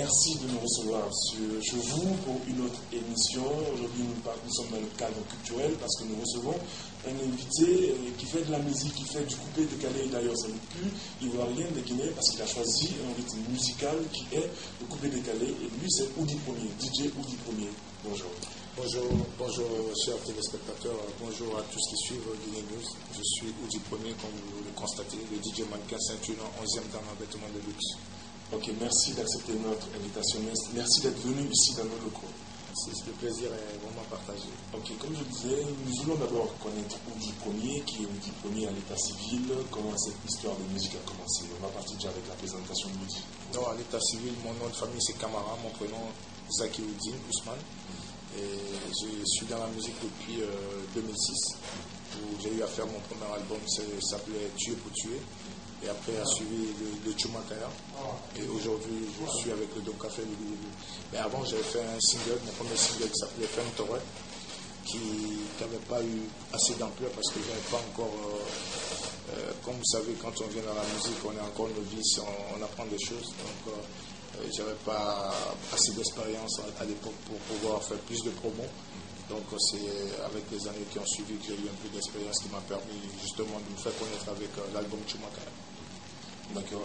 merci de nous recevoir chez vous pour une autre émission. Aujourd'hui, nous sommes dans le cadre culturel parce que nous recevons un invité qui fait de la musique, qui fait du coupé-décalé. D'ailleurs, c'est le plus ivoirien de Guinée parce qu'il a choisi un rythme musical qui est le coupé-décalé. Et lui, c'est Oudi Premier, DJ Oudi Premier. Bonjour. Bonjour chers téléspectateurs, bonjour à tous qui suivent Guinée News. Je suis Oudi Premier, comme vous le constatez, le DJ mannequin ceinture 11e dans l'embêtement de luxe. Ok, merci d'accepter notre invitation. Merci d'être venu ici dans nos locaux. Le plaisir est vraiment partagé. Ok, comme je disais, nous voulons d'abord connaître Oudi Premier, qui est Oudi Premier à l'état civil, comment cette histoire de musique a commencé. On va partir déjà avec la présentation de Oudi. Non, à l'état civil, mon nom de famille c'est Kamara, mon prénom Zaki Oudine Ousmane. Et je suis dans la musique depuis 2006, où j'ai eu à faire mon premier album, ça s'appelait Tuer pour tuer. Et après a suivi le Chumakaya. Et aujourd'hui, je suis avec le Don Café. Mais avant, j'avais fait un single, mon premier single qui s'appelait Femme Torre, qui n'avait pas eu assez d'ampleur parce que je n'avais pas encore. Comme vous savez, quand on vient dans la musique, on est encore novice, on apprend des choses. Donc, j'avais pas assez d'expérience à l'époque pour pouvoir faire plus de promos. Donc, c'est avec les années qui ont suivi que j'ai eu un peu d'expérience qui m'a permis justement de me faire connaître avec l'album Chumakaya. D'accord.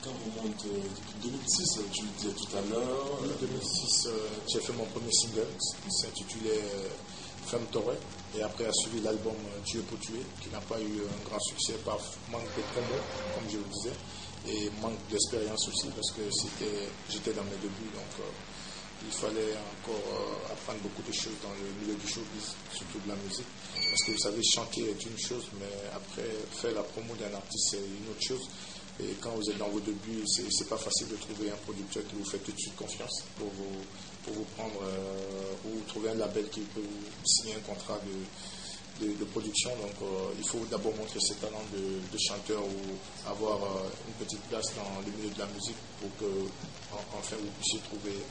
Quand on remonte depuis 2006, tu le disais tout à l'heure. En 2006, j'ai fait mon premier single qui s'intitulait Femme Torre. Et après a suivi l'album Tuer pour tuer, qui n'a pas eu un grand succès par manque de promo, comme je le disais, et manque d'expérience aussi, parce que j'étais dans mes débuts. Donc, il fallait encore apprendre beaucoup de choses dans le milieu du showbiz, surtout de la musique. Parce que vous savez, chanter est une chose, mais après, faire la promo d'un artiste, c'est une autre chose. Et quand vous êtes dans vos débuts, c'est pas facile de trouver un producteur qui vous fait tout de suite confiance pour vous prendre, ou trouver un label qui peut vous signer un contrat de production. Donc, il faut d'abord montrer ses talents de chanteur ou avoir une petite place dans le milieu de la musique pour que, enfin, vous puissiez trouver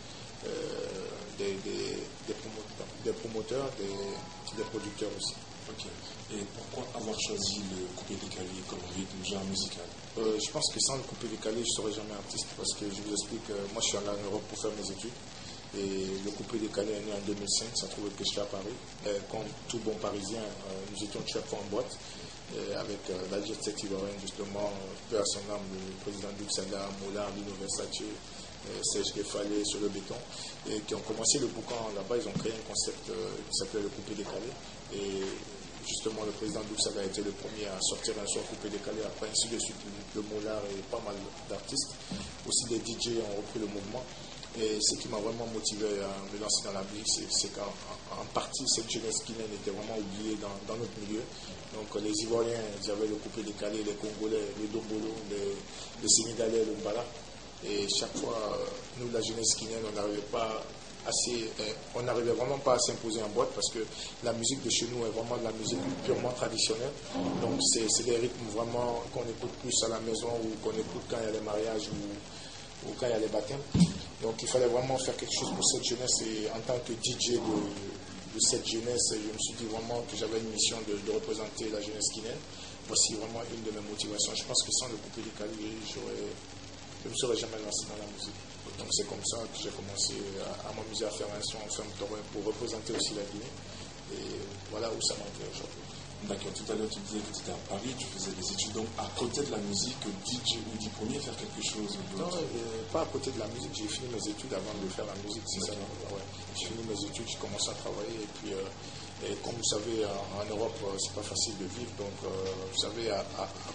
des promoteurs, des producteurs aussi. Ok. Et pourquoi avoir choisi le coupé-décalé comme rythme, genre musical? Je pense que sans le coupé-décalé, je ne serais jamais artiste parce que je vous explique, moi je suis allé en Europe pour faire mes études et le coupé-décalé est né en 2005, ça trouvait que j'étais à Paris. Comme tout bon Parisien, nous étions chaque fois en boîte avec la Jet Set ivoirienne, justement, peu à son âme, le président Duxada, Moulin, Lino Versace, Serge Kefalé sur le béton, et qui ont commencé le boucan là-bas. Ils ont créé un concept qui s'appelait le coupé-décalé. Et justement, le président Duxada a été le premier à sortir un soir coupé-décalé. Après, ainsi de suite, le Moulin et pas mal d'artistes. Aussi des DJ ont repris le mouvement. Et ce qui m'a vraiment motivé à me lancer dans la musique, c'est qu'en partie, cette jeunesse guinéenne était vraiment oubliée dans notre milieu. Donc les Ivoiriens, ils avaient le coupé-décalé, les Congolais, le Dombolo, les Sénégalais, le Mbala. Et chaque fois, nous, la jeunesse guinéenne, on n'arrivait vraiment pas à s'imposer en boîte parce que la musique de chez nous est vraiment de la musique purement traditionnelle. Donc c'est des rythmes vraiment qu'on écoute plus à la maison ou qu'on écoute quand il y a les mariages ou quand il y a les baptêmes. Donc il fallait vraiment faire quelque chose pour cette jeunesse et en tant que DJ de cette jeunesse, je me suis dit vraiment que j'avais une mission de représenter la jeunesse guinéenne. Voici vraiment une de mes motivations. Je pense que sans le coupé-décalé, je ne me serais jamais lancé dans la musique. Donc c'est comme ça que j'ai commencé à m'amuser à faire un son en Femme Torre pour représenter aussi la Guinée. Et voilà où ça m'a fait aujourd'hui. D'accord, tout à l'heure tu disais que tu étais à Paris, tu faisais des études, donc à côté de la musique, DJ Oudi Premier, faire quelque chose d'autre? Non, pas à côté de la musique, j'ai fini mes études avant de faire la musique, c'est ça. Ouais. J'ai fini mes études, j'ai commencé à travailler et puis et comme vous savez, en Europe, c'est pas facile de vivre, donc vous savez, à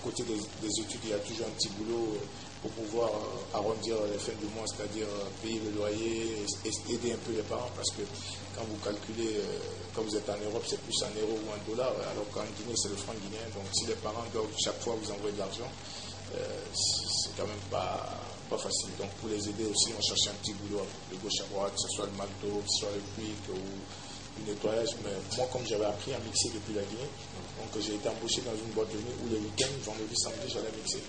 côté des études, il y a toujours un petit boulot pour pouvoir arrondir les fins du mois, c'est-à-dire payer le loyer, aider un peu les parents, parce que quand vous calculez, quand vous êtes en Europe, c'est plus en euros ou en dollars, alors qu'en Guinée, c'est le franc guinéen. Donc si les parents doivent chaque fois vous envoyer de l'argent, c'est quand même pas facile. Donc pour les aider aussi, on cherche un petit boulot de gauche à droite, que ce soit le McDo, que ce soit le Quick ou le nettoyage. Mais moi, comme j'avais appris à mixer depuis la Guinée, donc j'ai été embauché dans une boîte de nuit où les week-ends, vendredi, samedi, j'allais mixer.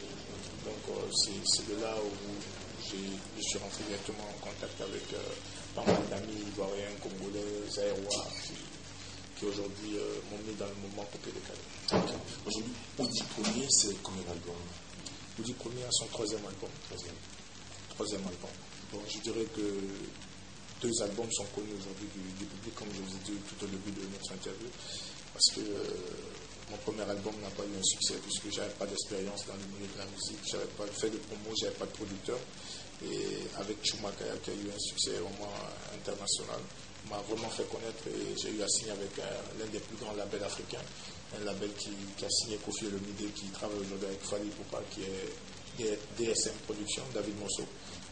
Donc c'est de là où je suis rentré directement en contact avec pas mal d'amis ivoiriens, congolais, zaïrois, qui aujourd'hui m'ont mis dans le mouvement coupé-décalé. Okay. Aujourd'hui, Oudi Premier, c'est combien d'albums? Oudi Premier a son troisième album. Bon, je dirais que 2 albums sont connus aujourd'hui du public, comme je vous ai dit tout au début de notre interview, parce que mon premier album n'a pas eu un succès puisque je n'avais pas d'expérience dans le milieu de la musique, je n'avais pas fait de promo, je n'avais pas de producteur. Et avec Chumakaya, qui a eu un succès vraiment international, m'a vraiment fait connaître et j'ai eu à signer avec l'un des plus grands labels africains, un label qui a signé Kofi Olomide, qui travaille aujourd'hui avec Fally Ipupa, qui est DSM Production, David Monceau.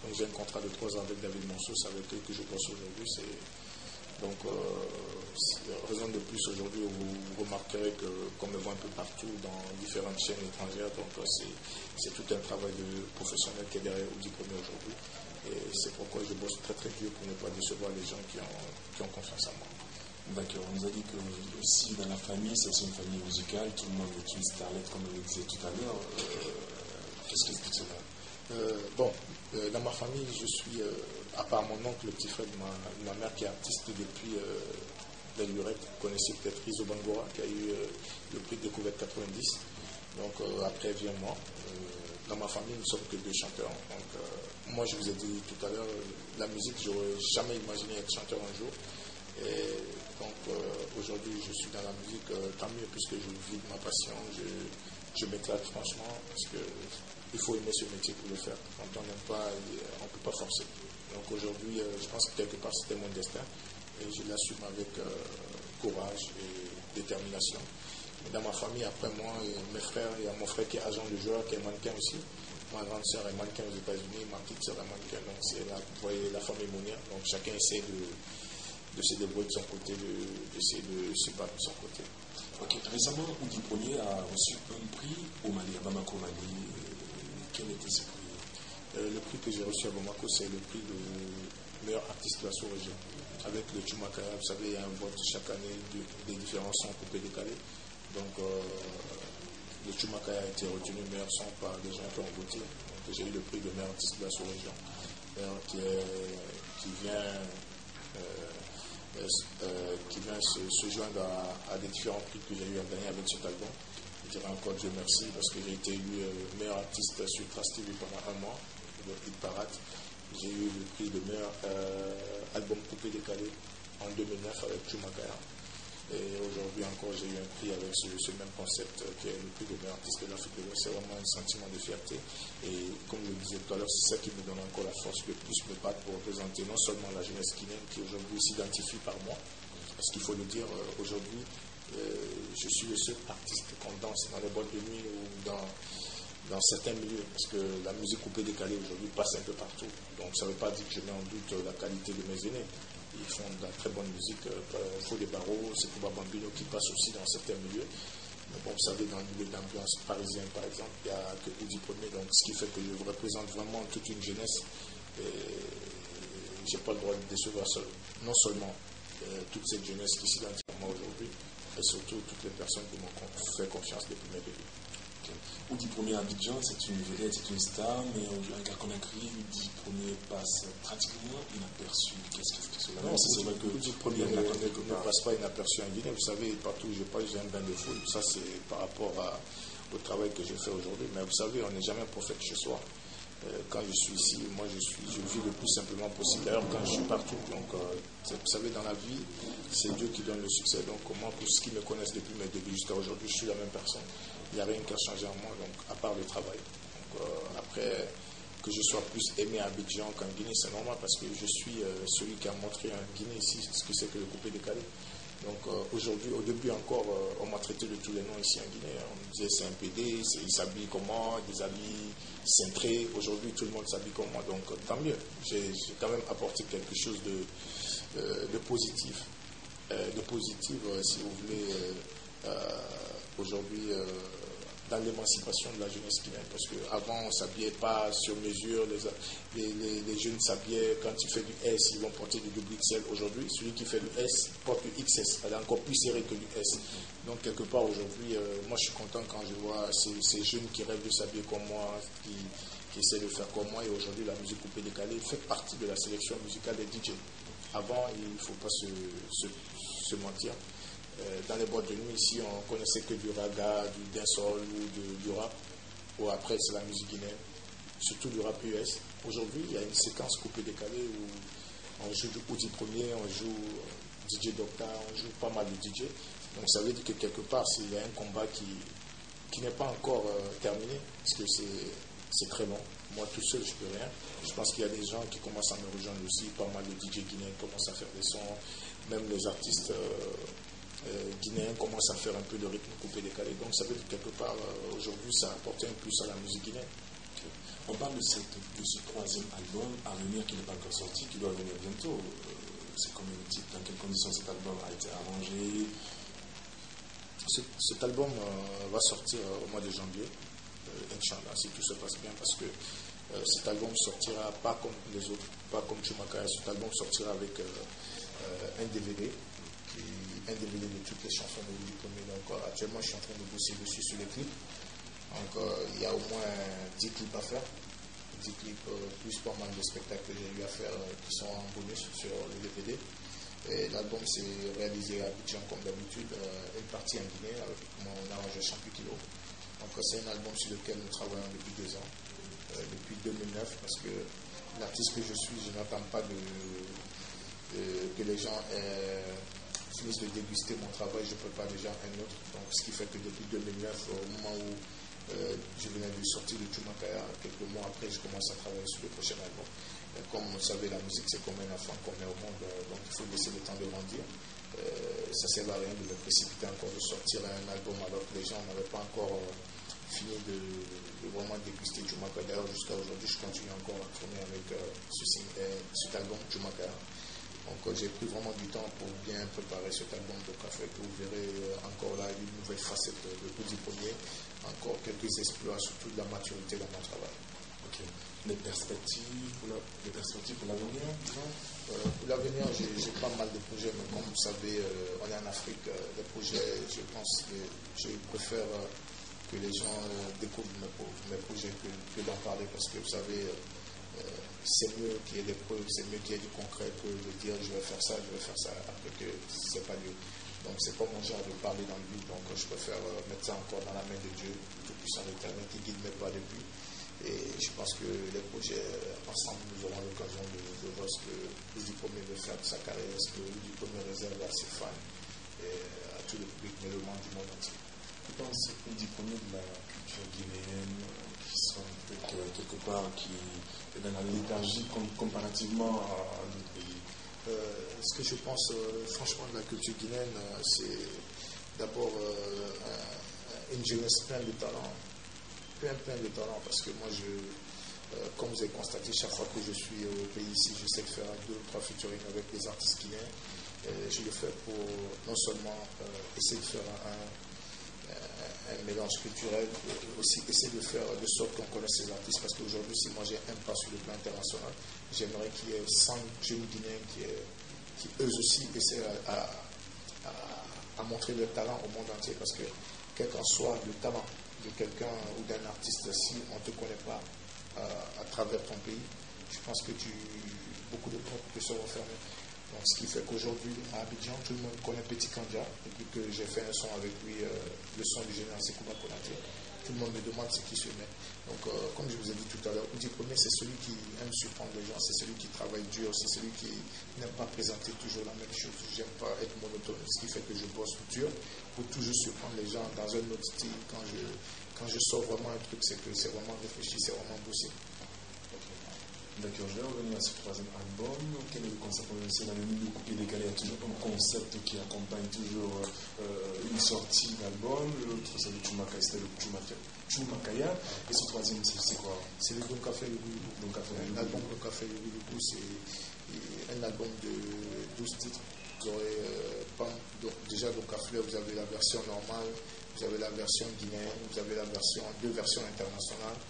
Donc j'ai un contrat de 3 ans avec David Monceau, c'est avec eux que je bosse aujourd'hui. Donc, raison de plus aujourd'hui, vous remarquerez qu'on me voit un peu partout dans différentes chaînes étrangères. Donc, c'est tout un travail de professionnel qui est derrière Audi Premier aujourd'hui. Et c'est pourquoi je bosse très très dur pour ne pas décevoir les gens qui ont confiance en moi. D'accord, on nous a dit que aussi dans la famille, c'est une famille musicale, tout le monde est une starlette, comme on le disait tout à l'heure. Qu'est-ce qui explique cela? Dans ma famille, je suis, à part mon oncle, le petit frère de ma mère qui est artiste depuis belle lurette, vous connaissez peut-être Iso Bangora, qui a eu le prix de découverte 90. Donc après vient moi. Dans ma famille, nous ne sommes que 2 chanteurs. Donc moi, je vous ai dit tout à l'heure, la musique, j'aurais jamais imaginé être chanteur un jour. Et donc aujourd'hui, je suis dans la musique, tant mieux, puisque je vis de ma passion. Je m'éclate franchement, parce que il faut aimer ce métier pour le faire. Quand on n'aime pas, on ne peut pas forcer. Donc aujourd'hui, je pense que quelque part, c'était mon destin. Et je l'assume avec courage et détermination. Et dans ma famille, après moi, mes frères, il y a mon frère qui est agent de joueur, qui est mannequin aussi. Ma grande sœur est mannequin aux États-Unis, ma petite sœur est mannequin. Donc c'est vous voyez, la famille Mounier. Donc chacun essaie de se débrouiller de son côté, d'essayer de se battre de son côté. Ok, récemment, Audi Premier a reçu un prix au Mali, à Bamako, Mali. Quel était ce prix? Le prix que j'ai reçu à Bamako, c'est le prix de meilleur artiste de la sous-région. Avec le Chumakaya, vous savez, il y a un vote chaque année des différents sons coupés décalés. Donc, le Chumakaya a été retenu meilleur son par des gens qui ont voté. Donc, j'ai eu le prix de meilleur artiste de la sous-région, qui vient se joindre à des différents prix que j'ai eu à gagner avec cet album. Je dirais encore Dieu merci parce que j'ai été élu meilleur artiste sur Trace TV pendant 1 mois, le Hit Parade. J'ai eu le prix de meilleur album coupé décalé en 2009 avec Chumakaya. Et aujourd'hui encore, j'ai eu un prix avec ce même concept qui est le prix de meilleur artiste de l'Afrique de l'Ouest. C'est vraiment un sentiment de fierté. Et comme je le disais tout à l'heure, c'est ça qui me donne encore la force de plus me battre pour représenter non seulement la jeunesse guinéenne qui aujourd'hui s'identifie par moi, parce qu'il faut le dire, aujourd'hui, je suis le seul artiste qu'on danse dans les boîtes de nuit ou dans certains milieux, parce que la musique coupée décalée aujourd'hui passe un peu partout. Donc ça ne veut pas dire que je mets en doute la qualité de mes aînés. Ils font de la très bonne musique. Faux des barreaux, c'est Kuba Bambino qui passe aussi dans certains milieux. Mais bon, vous savez, dans le milieu d'ambiance parisien, par exemple, il n'y a que Audi Premier, donc ce qui fait que je représente vraiment toute une jeunesse. Et je n'ai pas le droit de décevoir non seulement toute cette jeunesse qui s'identifie à moi aujourd'hui, et surtout toutes les personnes qui m'ont fait confiance depuis mes débuts. Audi Premier à Abidjan, c'est une vedette, c'est une star, mais un gars qu'on a crié, Audi Premier passe pratiquement inaperçu. Qu'est-ce que cela? Non, c'est vrai que Audi Premier ne passe pas inaperçu en Guinée. Vous savez, partout où je passe, j'ai un bain de foule. Ça, c'est par rapport au travail que j'ai fait aujourd'hui. Mais vous savez, on n'est jamais un prophète chez soi. Quand je suis ici, moi je vis le plus simplement possible. D'ailleurs, quand je suis partout, donc, vous savez, dans la vie, c'est Dieu qui donne le succès. Donc, moi, pour ceux qui me connaissent depuis mes débuts jusqu'à aujourd'hui, je suis la même personne. Il n'y a rien qui a changé en moi, donc, à part le travail. Donc, après, que je sois plus aimé à Abidjan qu'en Guinée, c'est normal parce que je suis celui qui a montré en Guinée ici ce que c'est que le coupé décalé. Donc aujourd'hui, au début encore, on m'a traité de tous les noms ici en Guinée. On me disait c'est un PD, il s'habille comme moi, des habits cintrés. Aujourd'hui, tout le monde s'habille comme moi, donc tant mieux. J'ai quand même apporté quelque chose de positif. Si vous voulez, aujourd'hui, dans l'émancipation de la jeunesse guinéenne. Parce qu'avant, on ne s'habillait pas sur mesure. Les jeunes s'habillaient. Quand tu fais du S, ils vont porter du XL. Aujourd'hui, celui qui fait du S porte du XS. Elle est encore plus serrée que du S. Donc, quelque part, aujourd'hui, moi, je suis content quand je vois ces jeunes qui rêvent de s'habiller comme moi, qui essaient de faire comme moi. Et aujourd'hui, la musique coupée décalée fait partie de la sélection musicale des DJ. Avant, il ne faut pas se mentir. Dans les boîtes de nuit ici, on connaissait que du raga, du dancehall ou du rap. Ou après, c'est la musique guinéenne. surtout du rap US. Aujourd'hui, il y a une séquence coupée-décalée où on joue du Audi Premier, on joue DJ Docta, on joue pas mal de DJ. Donc ça veut dire que quelque part, il y a un combat qui n'est pas encore terminé, parce que c'est très long. Moi, tout seul, je ne peux rien. Je pense qu'il y a des gens qui commencent à me rejoindre aussi. Pas mal de DJ guinéens commencent à faire des sons. Même les artistes guinéens commencent à faire un peu de rythme coupé-décalé. Donc, ça veut dire que quelque part, aujourd'hui, ça a apporté un plus à la musique guinéenne. Okay. On parle de ce troisième album à venir qui n'est pas encore sorti, qui doit venir bientôt. C'est combien de titres? Dans quelles conditions cet album a été arrangé? Cet album va sortir au mois de janvier. Inch'Allah, si tout se passe bien, parce que cet album sortira pas comme les autres, pas comme Chumakaya. Cet album sortira avec un DVD de toutes les chansons de Willy Premier. Donc actuellement, je suis en train de bosser dessus sur les clips. Donc il y a au moins 10 clips à faire, 10 clips plus pas mal de spectacles que j'ai eu à faire qui sont en bonus sur le DVD. Et l'album s'est réalisé à Abidjan comme d'habitude, une partie en Guinée avec mon arrangeur Champi Kilo. Donc c'est un album sur lequel nous travaillons depuis 2 ans, depuis 2009, parce que l'artiste que je suis, je n'attends pas que les gens finissent de déguster mon travail, je ne peux pas déjà un autre. Donc ce qui fait que depuis 2009, au moment où je venais de sortir de Chumakaya, quelques mois après, je commence à travailler sur le prochain album. Et comme vous savez, la musique c'est comme un enfant qu'on met au monde, donc il faut laisser le temps de grandir. Ça ne sert à rien de me précipiter encore de sortir un album alors que les gens n'avaient pas encore fini de vraiment déguster Chumakaya. D'ailleurs, jusqu'à aujourd'hui, je continue encore à tourner avec cet album Chumakaya. Donc j'ai pris vraiment du temps pour bien préparer cet album de café que vous verrez encore là une nouvelle facette de Audi Premier, encore quelques exploits, surtout de la maturité dans mon travail. Okay. Les perspectives pour l'avenir, disons pour l'avenir, j'ai pas mal de projets, mais comme vous savez, on est en Afrique, les projets, je pense que je préfère que les gens découvrent mes projets que d'en parler, parce que vous savez, c'est mieux qu'il y ait des preuves, c'est mieux qu'il y ait du concret que de dire je vais faire ça après que c'est pas Dieu. Donc c'est pas mon genre de parler dans le vide, donc je préfère mettre ça encore dans la main de Dieu, tout-puissant l'Éternel qui guide mes pas depuis. Et je pense que les projets ensemble, nous aurons l'occasion de voir ce que Audi Premier veut faire de sa carrière, ce que Audi Premier réserve à ses fans et à tout le public mélomane du monde entier. Je pense que Audi Premier de la culture guinéenne qui sont quelque part qui est dans la léthargie comparativement à d'autres pays. Ce que je pense franchement de la culture guinéenne, c'est d'abord une jeunesse pleine de talent. Plein de talent, parce que moi, comme vous avez constaté, chaque fois que je suis au pays ici, j'essaie de faire 2 ou 3 featuring avec des artistes guinéens. Je le fais pour non seulement essayer de faire un mélange culturel, mais aussi essayer de faire de sorte qu'on connaisse ces artistes, parce qu'aujourd'hui, si moi j'ai un pas sur le plan international, j'aimerais qu'il y ait 100 jeunes Guinéens qui eux aussi essaient à montrer leur talent au monde entier, parce que quel qu'en soit le talent de quelqu'un ou d'un artiste, si on ne te connaît pas à travers ton pays, je pense que beaucoup de portes te seront fermées. Donc, ce qui fait qu'aujourd'hui, à Abidjan, tout le monde connaît Petit Kandja, depuis que j'ai fait un son avec lui, le son du général Sekouba Konaté. Tout le monde me demande ce qui se met. Donc, comme je vous ai dit tout à l'heure, Audi Premier, c'est celui qui aime surprendre les gens, c'est celui qui travaille dur, c'est celui qui n'aime pas présenter toujours la même chose. J'aime pas être monotone, ce qui fait que je bosse dur pour toujours surprendre les gens dans un autre style. Quand je sors vraiment un truc, c'est que c'est vraiment réfléchi, c'est vraiment bossé. D'accord, je vais revenir à ce troisième album. Quel est le concept? C'est dans le milieu coupé décalé, il y a toujours un concept qui accompagne toujours une sortie d'album. L'autre, c'est le Chumakaya, c'était le Chumakaya. Et ce troisième, c'est quoi? C'est le Don Café Le Goulou. L'album Don Café Le Goulou, c'est un album de 12 titres. Vous aurez déjà Don Café, vous avez la version normale, vous avez la version guinéenne, vous avez 2 versions internationales.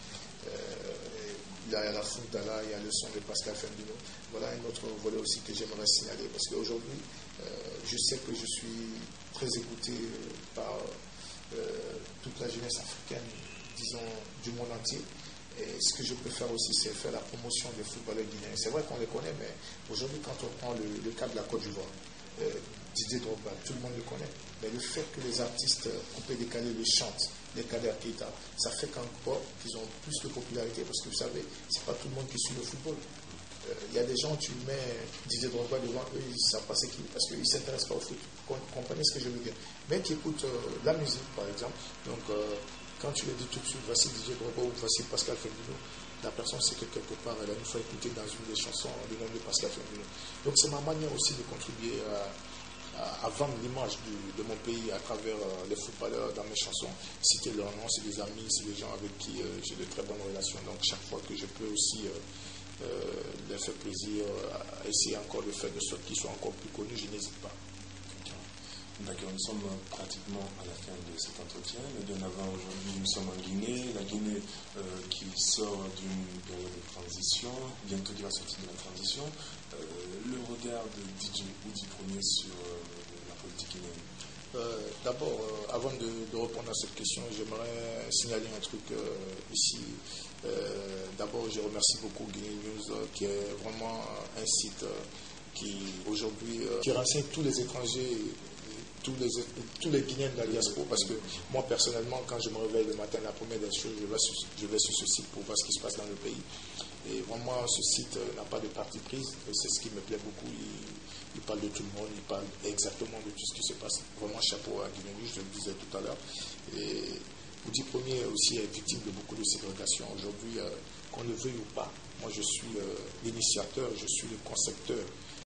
Il y a la Funtala, il y a le son de Pascal Fendino. Voilà un autre volet aussi que j'aimerais signaler, parce qu'aujourd'hui, je sais que je suis très écouté par toute la jeunesse africaine, disons, du monde entier. Et ce que je peux faire aussi, c'est faire la promotion des footballeurs guinéens. C'est vrai qu'on les connaît, mais aujourd'hui, quand on prend le cas de la Côte d'Ivoire, Didier Drogba, tout le monde le connaît. Mais le fait que les artistes coupés-décalés le chantent, les Kader Keita, ça fait qu'encore qu'ils ont plus de popularité parce que vous savez, c'est pas tout le monde qui suit le football. Il y a des gens, tu mets Didier Drogba devant eux, ils ne savent pas c'est qui, parce qu'ils ne s'intéressent pas au foot. Vous comprenez ce que je veux dire? Mais qui écoutent la musique, par exemple. Donc, quand tu lui dis tout de suite, voici Didier Drogba ou voici Pascal Fembino, la personne sait que quelque part, elle a une fois écouté dans une des chansons le nom de Pascal Fembino. Donc, c'est ma manière aussi de contribuer à vendre l'image de mon pays à travers les footballeurs dans mes chansons. Citer leurs noms, c'est des amis, c'est des gens avec qui j'ai de très bonnes relations. Donc, chaque fois que je peux aussi leur faire plaisir, à essayer encore de faire de sorte qu'ils soient encore plus connus, je n'hésite pas. D'accord, nous sommes pratiquement à la fin de cet entretien. Mais bien avant, aujourd'hui, nous sommes en Guinée. La Guinée qui sort d'une période de transition, bientôt qui va sortir de la transition. Le regard de DJ Oudi Premier sur la politique guinéenne. D'abord, avant de répondre à cette question, j'aimerais signaler un truc ici. D'abord, je remercie beaucoup Guinée News, qui est vraiment un site qui, aujourd'hui, qui renseigne tous les étrangers, tous les Guinéens de la diaspora, parce que moi, personnellement, quand je me réveille le matin, la première des choses, je vais sur ce site pour voir ce qui se passe dans le pays. Et vraiment, ce site n'a pas de parti prise, et c'est ce qui me plaît beaucoup. Il parle de tout le monde, il parle exactement de tout ce qui se passe. Vraiment, chapeau à Guinée News, je le disais tout à l'heure. Et Oudi Premier aussi est victime de beaucoup de ségrégation. Aujourd'hui, qu'on le veuille ou pas, moi je suis l'initiateur, je suis le concepteur